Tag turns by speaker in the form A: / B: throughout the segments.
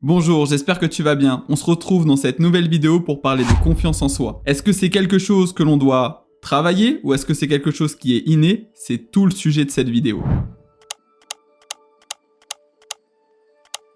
A: Bonjour, j'espère que tu vas bien. On se retrouve dans cette nouvelle vidéo pour parler de confiance en soi. Est-ce que c'est quelque chose que l'on doit travailler ou est-ce que c'est quelque chose qui est inné? C'est tout le sujet de cette vidéo.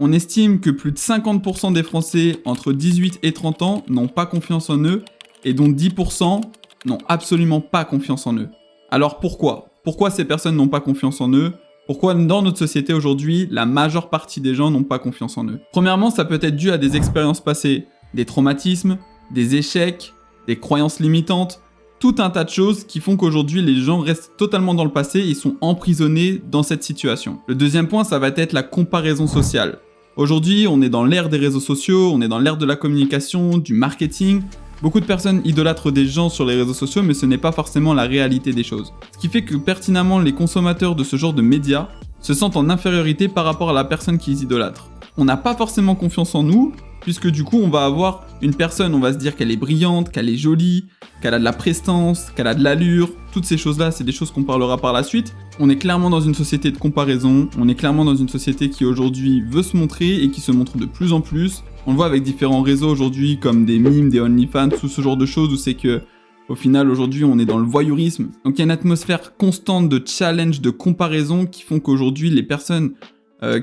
A: On estime que plus de 50% des Français entre 18 et 30 ans n'ont pas confiance en eux et dont 10% n'ont absolument pas confiance en eux. Alors pourquoi? Pourquoi ces personnes n'ont pas confiance en eux? Pourquoi dans notre société aujourd'hui, la majeure partie des gens n'ont pas confiance en eux? Premièrement, ça peut être dû à des expériences passées, des traumatismes, des échecs, des croyances limitantes, tout un tas de choses qui font qu'aujourd'hui les gens restent totalement dans le passé et sont emprisonnés dans cette situation. Le deuxième point, ça va être la comparaison sociale. Aujourd'hui, on est dans l'ère des réseaux sociaux, on est dans l'ère de la communication, du marketing. Beaucoup de personnes idolâtrent des gens sur les réseaux sociaux, mais ce n'est pas forcément la réalité des choses. Ce qui fait que pertinemment, les consommateurs de ce genre de médias se sentent en infériorité par rapport à la personne qu'ils idolâtrent. On n'a pas forcément confiance en nous, puisque du coup, on va avoir une personne, on va se dire qu'elle est brillante, qu'elle est jolie, qu'elle a de la prestance, qu'elle a de l'allure. Toutes ces choses-là, c'est des choses qu'on parlera par la suite. On est clairement dans une société de comparaison, on est clairement dans une société qui aujourd'hui veut se montrer et qui se montre de plus en plus. On le voit avec différents réseaux aujourd'hui comme des mimes, des OnlyFans, tout ce genre de choses où c'est que au final aujourd'hui on est dans le voyeurisme. Donc il y a une atmosphère constante de challenge, de comparaison qui font qu'aujourd'hui les personnes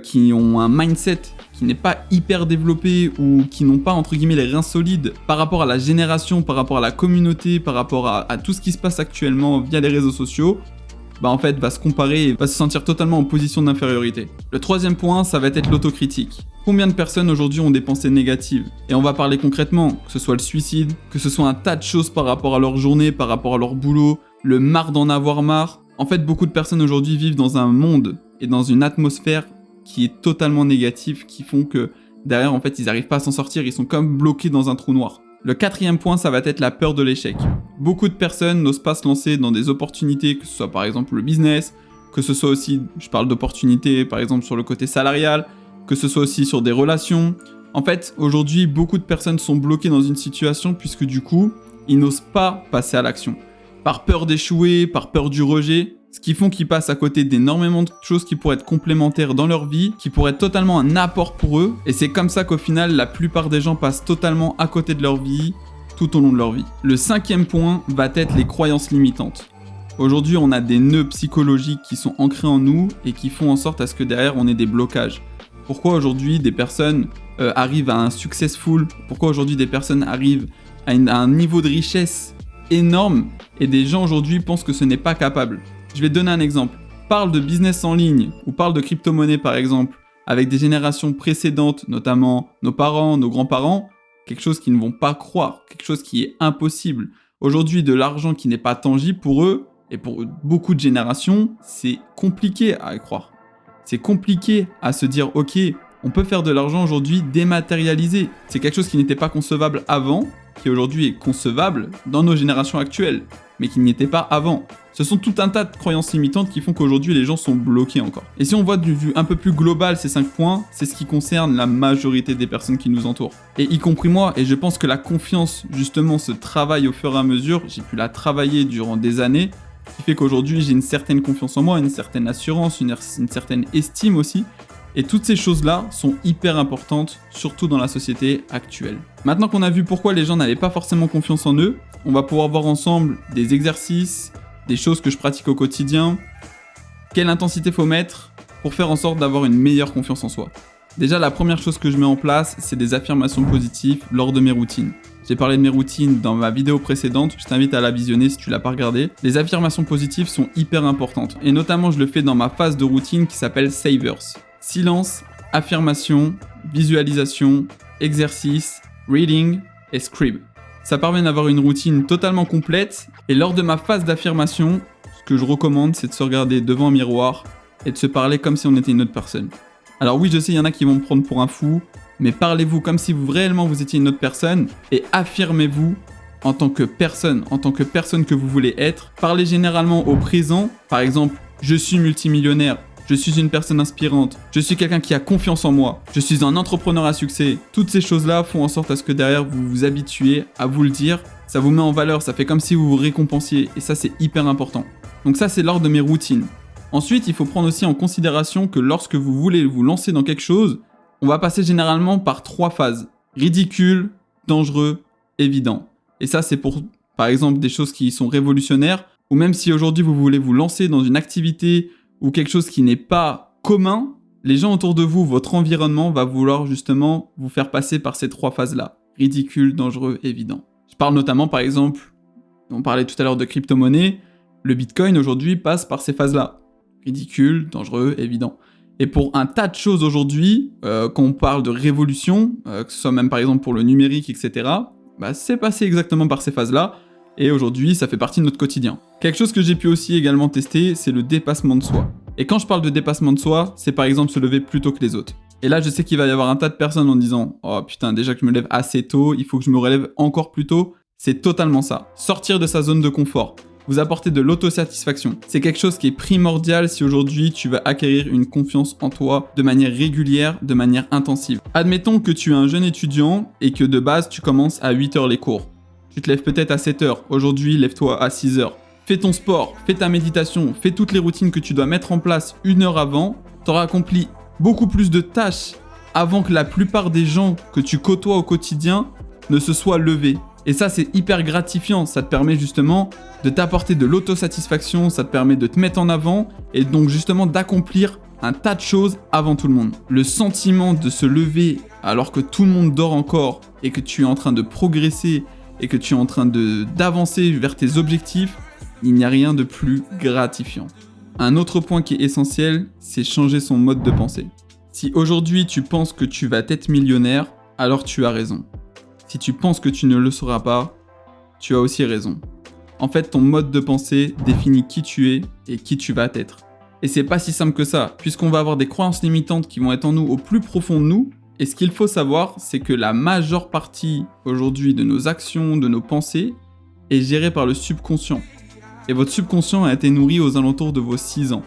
A: qui ont un mindset qui n'est pas hyper développé ou qui n'ont pas entre guillemets les reins solides par rapport à la génération, par rapport à la communauté, par rapport à tout ce qui se passe actuellement via les réseaux sociaux, en fait va se comparer et va se sentir totalement en position d'infériorité. Le troisième point, ça va être l'autocritique. Combien de personnes aujourd'hui ont des pensées négatives? Et on va parler concrètement, que ce soit le suicide, que ce soit un tas de choses par rapport à leur journée, par rapport à leur boulot, le marre d'en avoir marre. En fait, beaucoup de personnes aujourd'hui vivent dans un monde et dans une atmosphère qui est totalement négative, qui font que derrière, en fait, ils n'arrivent pas à s'en sortir, ils sont comme bloqués dans un trou noir. Le quatrième point, ça va être la peur de l'échec. Beaucoup de personnes n'osent pas se lancer dans des opportunités, que ce soit par exemple le business, que ce soit aussi, je parle d'opportunités par exemple sur le côté salarial, que ce soit aussi sur des relations. En fait, aujourd'hui, beaucoup de personnes sont bloquées dans une situation puisque du coup, ils n'osent pas passer à l'action. Par peur d'échouer, par peur du rejet, ce qui font qu'ils passent à côté d'énormément de choses qui pourraient être complémentaires dans leur vie, qui pourraient être totalement un apport pour eux. Et c'est comme ça qu'au final, la plupart des gens passent totalement à côté de leur vie, tout au long de leur vie. Le cinquième point va être les croyances limitantes. Aujourd'hui, on a des nœuds psychologiques qui sont ancrés en nous et qui font en sorte à ce que derrière, on ait des blocages. Pourquoi aujourd'hui des personnes arrivent à un successful? Pourquoi aujourd'hui des personnes arrivent à un niveau de richesse énorme et des gens aujourd'hui pensent que ce n'est pas capable? Je vais te donner un exemple. Parle de business en ligne ou parle de crypto-monnaie par exemple avec des générations précédentes, notamment nos parents, nos grands-parents, quelque chose qu'ils ne vont pas croire, quelque chose qui est impossible. Aujourd'hui, de l'argent qui n'est pas tangible pour eux et pour beaucoup de générations, c'est compliqué à y croire. C'est compliqué à se dire, ok, on peut faire de l'argent aujourd'hui dématérialisé. C'est quelque chose qui n'était pas concevable avant, qui aujourd'hui est concevable dans nos générations actuelles, mais qui n'y était pas avant. Ce sont tout un tas de croyances limitantes qui font qu'aujourd'hui les gens sont bloqués encore. Et si on voit d'une vue un peu plus globale ces 5 points, c'est ce qui concerne la majorité des personnes qui nous entourent. Et y compris moi, et je pense que la confiance justement se travaille au fur et à mesure, j'ai pu la travailler durant des années, ce qui fait qu'aujourd'hui j'ai une certaine confiance en moi, une certaine assurance, une certaine estime aussi. Et toutes ces choses-là sont hyper importantes, surtout dans la société actuelle. Maintenant qu'on a vu pourquoi les gens n'avaient pas forcément confiance en eux, on va pouvoir voir ensemble des exercices, des choses que je pratique au quotidien, quelle intensité faut mettre pour faire en sorte d'avoir une meilleure confiance en soi. Déjà, la première chose que je mets en place, c'est des affirmations positives lors de mes routines. J'ai parlé de mes routines dans ma vidéo précédente, je t'invite à la visionner si tu l'as pas regardée. Les affirmations positives sont hyper importantes, et notamment je le fais dans ma phase de routine qui s'appelle Savers. Silence, affirmation, visualisation, exercice, reading et scribe. Ça permet d'avoir une routine totalement complète et lors de ma phase d'affirmation, ce que je recommande c'est de se regarder devant un miroir et de se parler comme si on était une autre personne. Alors oui, je sais, il y en a qui vont me prendre pour un fou, mais parlez-vous comme si réellement vous étiez une autre personne et affirmez-vous en tant que personne que vous voulez être. Parlez généralement au présent, par exemple, je suis multimillionnaire. Je suis une personne inspirante, je suis quelqu'un qui a confiance en moi, je suis un entrepreneur à succès. Toutes ces choses-là font en sorte à ce que derrière vous vous habituez à vous le dire, ça vous met en valeur, ça fait comme si vous vous récompensiez et ça c'est hyper important. Donc ça c'est lors de mes routines. Ensuite, il faut prendre aussi en considération que lorsque vous voulez vous lancer dans quelque chose, On va passer généralement par 3 phases. Ridicule, dangereux, évident. Et ça, c'est pour, par exemple, des choses qui sont révolutionnaires, ou même si aujourd'hui vous voulez vous lancer dans une activité ou quelque chose qui n'est pas commun, les gens autour de vous, votre environnement va vouloir justement vous faire passer par ces 3 phases-là. Ridicule, dangereux, évident. Je parle notamment, par exemple, on parlait tout à l'heure de crypto-monnaie, le Bitcoin aujourd'hui passe par ces phases-là. Ridicule, dangereux, évident. Et pour un tas de choses aujourd'hui, quand on parle de révolution, que ce soit même par exemple pour le numérique, etc., c'est passé exactement par ces phases-là, et aujourd'hui ça fait partie de notre quotidien. Quelque chose que j'ai pu aussi également tester, c'est le dépassement de soi. Et quand je parle de dépassement de soi, c'est par exemple se lever plus tôt que les autres. Et là je sais qu'il va y avoir un tas de personnes en disant « Oh putain, déjà que je me lève assez tôt, il faut que je me relève encore plus tôt ». C'est totalement ça. Sortir de sa zone de confort. Vous apporter de l'autosatisfaction. C'est quelque chose qui est primordial si aujourd'hui tu veux acquérir une confiance en toi de manière régulière, de manière intensive. Admettons que tu es un jeune étudiant et que de base tu commences à 8h les cours. Tu te lèves peut-être à 7h, aujourd'hui lève-toi à 6h. Fais ton sport, fais ta méditation, fais toutes les routines que tu dois mettre en place 1 heure avant. Tu auras accompli beaucoup plus de tâches avant que la plupart des gens que tu côtoies au quotidien ne se soient levés. Et ça, c'est hyper gratifiant. Ça te permet justement de t'apporter de l'autosatisfaction, ça te permet de te mettre en avant et donc justement d'accomplir un tas de choses avant tout le monde. Le sentiment de se lever alors que tout le monde dort encore et que tu es en train de progresser et que tu es en train d'avancer vers tes objectifs, il n'y a rien de plus gratifiant. Un autre point qui est essentiel, c'est changer son mode de pensée. Si aujourd'hui tu penses que tu vas être millionnaire, alors tu as raison. Si tu penses que tu ne le seras pas, tu as aussi raison. En fait, ton mode de pensée définit qui tu es et qui tu vas être. Et c'est pas si simple que ça, puisqu'on va avoir des croyances limitantes qui vont être en nous au plus profond de nous. Et ce qu'il faut savoir, c'est que la majeure partie aujourd'hui de nos actions, de nos pensées, est gérée par le subconscient. Et votre subconscient a été nourri aux alentours de vos 6 ans.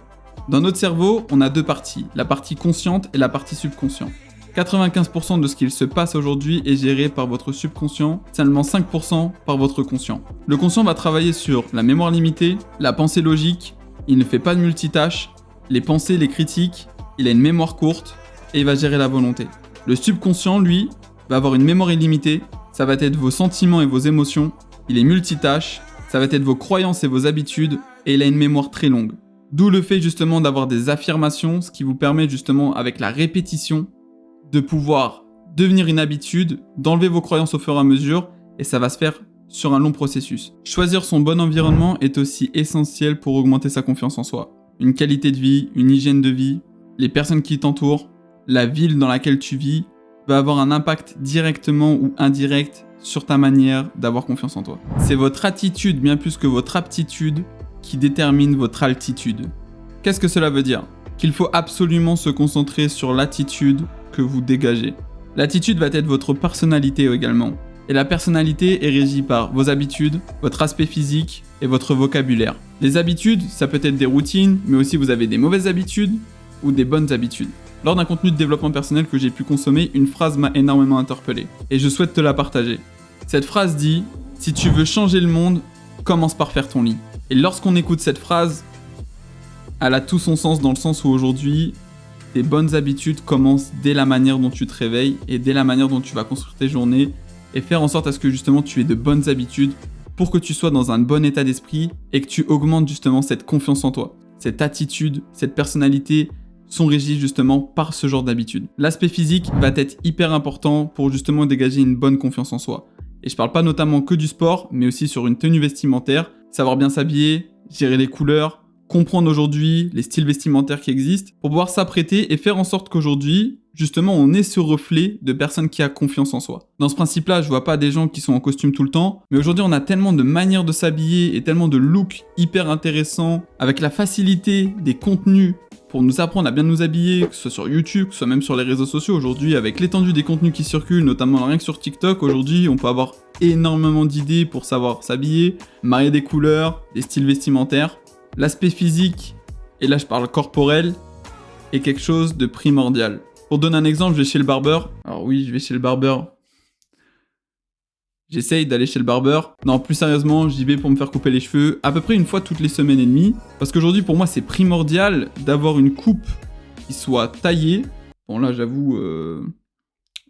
A: Dans notre cerveau, on a 2 parties, la partie consciente et la partie subconsciente. 95% de ce qu'il se passe aujourd'hui est géré par votre subconscient, seulement 5% par votre conscient. Le conscient va travailler sur la mémoire limitée, la pensée logique, il ne fait pas de multitâche, les pensées, les critiques, il a une mémoire courte et il va gérer la volonté. Le subconscient, lui, va avoir une mémoire illimitée, ça va être vos sentiments et vos émotions, il est multitâche, ça va être vos croyances et vos habitudes et il a une mémoire très longue. D'où le fait justement d'avoir des affirmations, ce qui vous permet justement avec la répétition de pouvoir devenir une habitude, d'enlever vos croyances au fur et à mesure, et ça va se faire sur un long processus. Choisir son bon environnement est aussi essentiel pour augmenter sa confiance en soi. Une qualité de vie, une hygiène de vie, les personnes qui t'entourent, la ville dans laquelle tu vis, va avoir un impact directement ou indirect sur ta manière d'avoir confiance en toi. C'est votre attitude bien plus que votre aptitude qui détermine votre altitude. Qu'est-ce que cela veut dire ? Qu'il faut absolument se concentrer sur l'attitude que vous dégagez. L'attitude va être votre personnalité également. Et la personnalité est régie par vos habitudes, votre aspect physique et votre vocabulaire. Les habitudes, ça peut être des routines, mais aussi vous avez des mauvaises habitudes ou des bonnes habitudes. Lors d'un contenu de développement personnel que j'ai pu consommer, une phrase m'a énormément interpellé. Et je souhaite te la partager. Cette phrase dit « Si tu veux changer le monde, commence par faire ton lit ». Et lorsqu'on écoute cette phrase, elle a tout son sens dans le sens où aujourd'hui, tes bonnes habitudes commencent dès la manière dont tu te réveilles et dès la manière dont tu vas construire tes journées et faire en sorte à ce que justement tu aies de bonnes habitudes pour que tu sois dans un bon état d'esprit et que tu augmentes justement cette confiance en toi. Cette attitude, cette personnalité sont régies justement par ce genre d'habitude. L'aspect physique va être hyper important pour justement dégager une bonne confiance en soi. Et je parle pas notamment que du sport, mais aussi sur une tenue vestimentaire, savoir bien s'habiller, gérer les couleurs, comprendre aujourd'hui les styles vestimentaires qui existent pour pouvoir s'apprêter et faire en sorte qu'aujourd'hui, justement, on ait ce reflet de personnes qui a confiance en soi. Dans ce principe-là, je vois pas des gens qui sont en costume tout le temps, mais aujourd'hui, on a tellement de manières de s'habiller et tellement de looks hyper intéressants avec la facilité des contenus pour nous apprendre à bien nous habiller, que ce soit sur YouTube, que ce soit même sur les réseaux sociaux aujourd'hui, avec l'étendue des contenus qui circulent, notamment rien que sur TikTok, aujourd'hui, on peut avoir énormément d'idées pour savoir s'habiller, marier des couleurs, des styles vestimentaires. L'aspect physique, et là je parle corporel, est quelque chose de primordial. Pour donner un exemple, je vais chez le barbeur. Alors oui, je vais chez le barbeur. J'essaye d'aller chez le barbeur. Non, plus sérieusement, j'y vais pour me faire couper les cheveux à peu près une fois toutes les semaines et demie. Parce qu'aujourd'hui, pour moi, c'est primordial d'avoir une coupe qui soit taillée, Bon là j'avoue,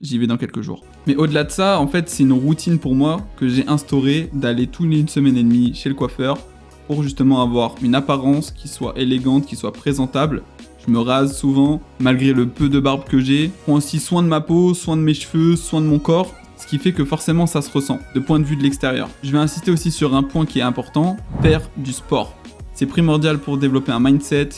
A: j'y vais dans quelques jours. Mais au-delà de ça, en fait, c'est une routine pour moi que j'ai instaurée d'aller toutes les 1 semaine et demie chez le coiffeur pour justement avoir une apparence qui soit élégante, qui soit présentable. Je me rase souvent, malgré le peu de barbe que j'ai. Je prends aussi soin de ma peau, soin de mes cheveux, soin de mon corps, ce qui fait que forcément ça se ressent, de point de vue de l'extérieur. Je vais insister aussi sur un point qui est important, faire du sport. C'est primordial pour développer un mindset,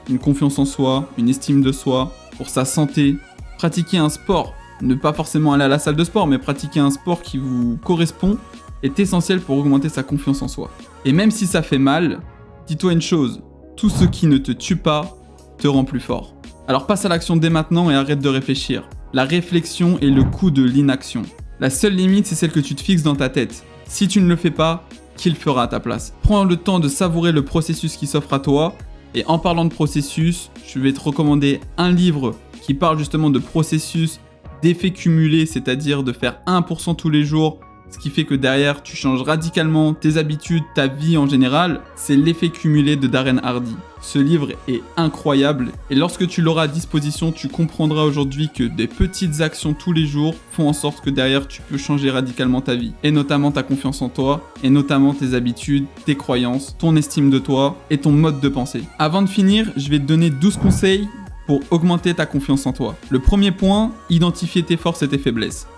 A: une confiance en soi, une estime de soi, pour sa santé. Pratiquer un sport, ne pas forcément aller à la salle de sport, mais pratiquer un sport qui vous correspond est essentiel pour augmenter sa confiance en soi. Et même si ça fait mal, dis-toi une chose, tout ce qui ne te tue pas te rend plus fort. Alors passe à l'action dès maintenant et arrête de réfléchir. La réflexion est le coût de l'inaction. La seule limite, c'est celle que tu te fixes dans ta tête. Si tu ne le fais pas, qui le fera à ta place? Prends le temps de savourer le processus qui s'offre à toi. Et en parlant de processus, je vais te recommander un livre qui parle justement de processus d'effet cumulé, c'est-à-dire de faire 1% tous les jours, ce qui fait que derrière tu changes radicalement tes habitudes, ta vie en général. C'est l'effet cumulé de Darren Hardy. Ce livre est incroyable et lorsque tu l'auras à disposition, tu comprendras aujourd'hui que des petites actions tous les jours font en sorte que derrière tu peux changer radicalement ta vie et notamment ta confiance en toi et notamment tes habitudes, tes croyances, ton estime de toi et ton mode de pensée. Avant de finir, je vais te donner 12 conseils pour augmenter ta confiance en toi. Le premier point, identifier tes forces et tes faiblesses.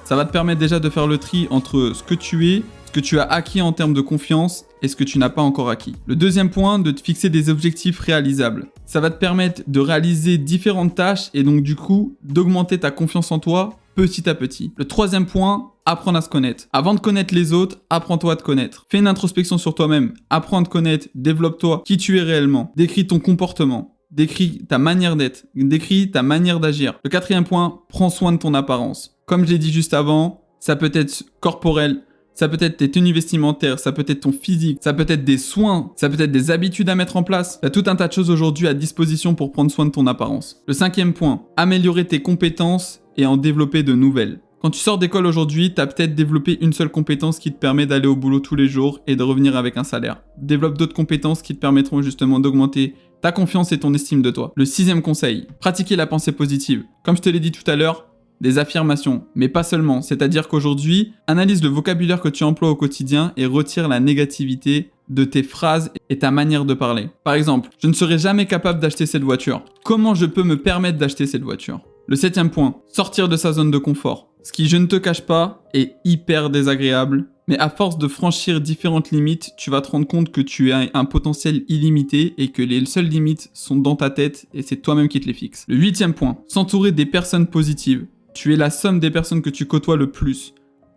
A: Ça va te permettre déjà de faire le tri entre ce que tu es, ce que tu as acquis en termes de confiance et ce que tu n'as pas encore acquis. Le deuxième point, de te fixer des objectifs réalisables. Ça va te permettre de réaliser différentes tâches et donc du coup d'augmenter ta confiance en toi petit à petit. Le troisième point, apprendre à se connaître. Avant de connaître les autres, apprends-toi à te connaître. Fais une introspection sur toi-même, apprends à te connaître, développe-toi, qui tu es réellement, décris ton comportement. Décris ta manière d'être, décris ta manière d'agir. Le quatrième point, prends soin de ton apparence. Comme je l'ai dit juste avant, ça peut être corporel, ça peut être tes tenues vestimentaires, ça peut être ton physique, ça peut être des soins, ça peut être des habitudes à mettre en place. Tu as tout un tas de choses aujourd'hui à disposition pour prendre soin de ton apparence. Le cinquième point, améliorer tes compétences et en développer de nouvelles. Quand tu sors d'école aujourd'hui, tu as peut-être développé une seule compétence qui te permet d'aller au boulot tous les jours et de revenir avec un salaire. Développe d'autres compétences qui te permettront justement d'augmenter ta confiance et ton estime de toi. Le sixième conseil, pratiquer la pensée positive. Comme je te l'ai dit tout à l'heure, des affirmations, mais pas seulement. C'est-à-dire qu'aujourd'hui, analyse le vocabulaire que tu emploies au quotidien et retire la négativité de tes phrases et ta manière de parler. Par exemple, je ne serai jamais capable d'acheter cette voiture. Comment je peux me permettre d'acheter cette voiture? Le septième point, sortir de sa zone de confort. Ce qui, je ne te cache pas, est hyper désagréable. Mais à force de franchir différentes limites, tu vas te rendre compte que tu as un potentiel illimité et que les seules limites sont dans ta tête et c'est toi-même qui te les fixes. Le huitième point, s'entourer des personnes positives. Tu es la somme des personnes que tu côtoies le plus.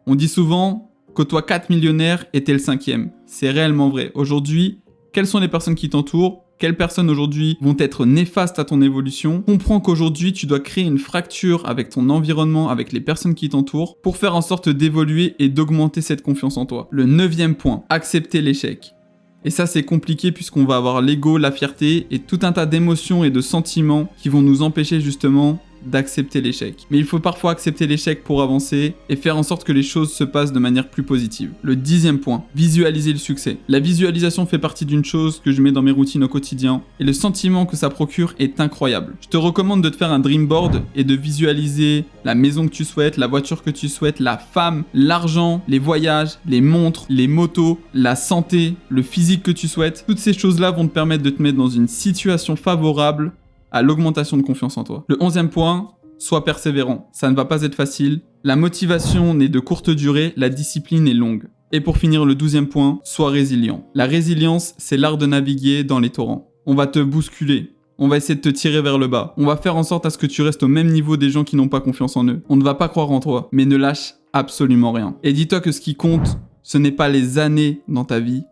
A: On dit souvent, côtoie 4 millionnaires et t'es le 5e. C'est réellement vrai. Aujourd'hui, quelles sont les personnes qui t'entourent? Quelles personnes aujourd'hui vont être néfastes à ton évolution? Comprends qu'aujourd'hui, tu dois créer une fracture avec ton environnement, avec les personnes qui t'entourent, pour faire en sorte d'évoluer et d'augmenter cette confiance en toi. Le 9e point, accepter l'échec. Et ça, c'est compliqué puisqu'on va avoir l'ego, la fierté et tout un tas d'émotions et de sentiments qui vont nous empêcher justement d'accepter l'échec. Mais il faut parfois accepter l'échec pour avancer et faire en sorte que les choses se passent de manière plus positive. Le 10e point, visualiser le succès. La visualisation fait partie d'une chose que je mets dans mes routines au quotidien et le sentiment que ça procure est incroyable. Je te recommande de te faire un dream board et de visualiser la maison que tu souhaites, la voiture que tu souhaites, la femme, l'argent, les voyages, les montres, les motos, la santé, le physique que tu souhaites. Toutes ces choses-là vont te permettre de te mettre dans une situation favorable à l'augmentation de confiance en toi. Le 11e point, sois persévérant. Ça ne va pas être facile. La motivation n'est de courte durée, la discipline est longue. Et pour finir, le 12e point, sois résilient. La résilience, c'est l'art de naviguer dans les torrents. On va te bousculer. On va essayer de te tirer vers le bas. On va faire en sorte à ce que tu restes au même niveau des gens qui n'ont pas confiance en eux. On ne va pas croire en toi, mais ne lâche absolument rien. Et dis-toi que ce qui compte, ce n'est pas les années dans ta vie,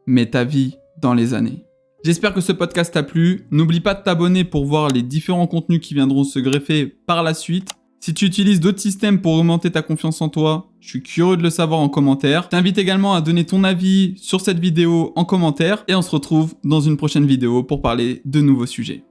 A: mais ta vie dans les années. J'espère que ce podcast t'a plu. N'oublie pas de t'abonner pour voir les différents contenus qui viendront se greffer par la suite. Si tu utilises d'autres systèmes pour augmenter ta confiance en toi, je suis curieux de le savoir en commentaire. Je t'invite également à donner ton avis sur cette vidéo en commentaire et on se retrouve dans une prochaine vidéo pour parler de nouveaux sujets.